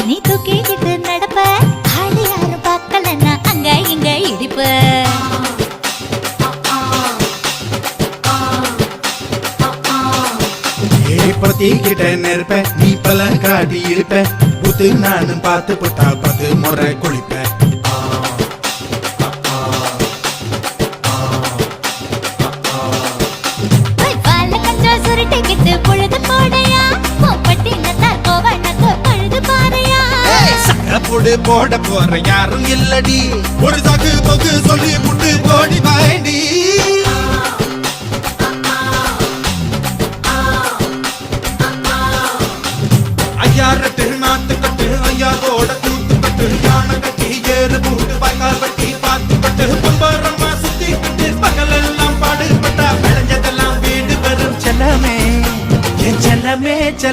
நீ தூக்கிக்கிட்டு நடப்ப ஆளு யாரும் பார்க்கலன்னா அங்க இங்க இடிப்ப பத்திக்கிட்ட நெருப்ப நீ பல காட்டி இருப்ப புத்து நானும் பார்த்து புட்டா 10 முறை குளிப்பேன் சுருட்டிக்கிட்டு பொழுது போடையா போப்பட்டி நத்தா கோவனக்கு பழுது பாறையா சகப்புடு போட போற யாரும் இல்லடி ஒரு சாக்கு போக்கு சொல்லி புட்டு போடி வாண்டி ஐயாரட்டு நாத்து கட்டு ஐயாவோட கூத்து கட்டு யானை கட்டி ஏறு பூட்டு பாய்க்கால் வட்டி பார்த்து கட்டு பொம்பரமா சுத்தி கட்டு பகலெல்லாம் பாடுபட்டா விளைஞ்சதெல்லாம் வீடு வரும் செல்லமே என் செல்லமே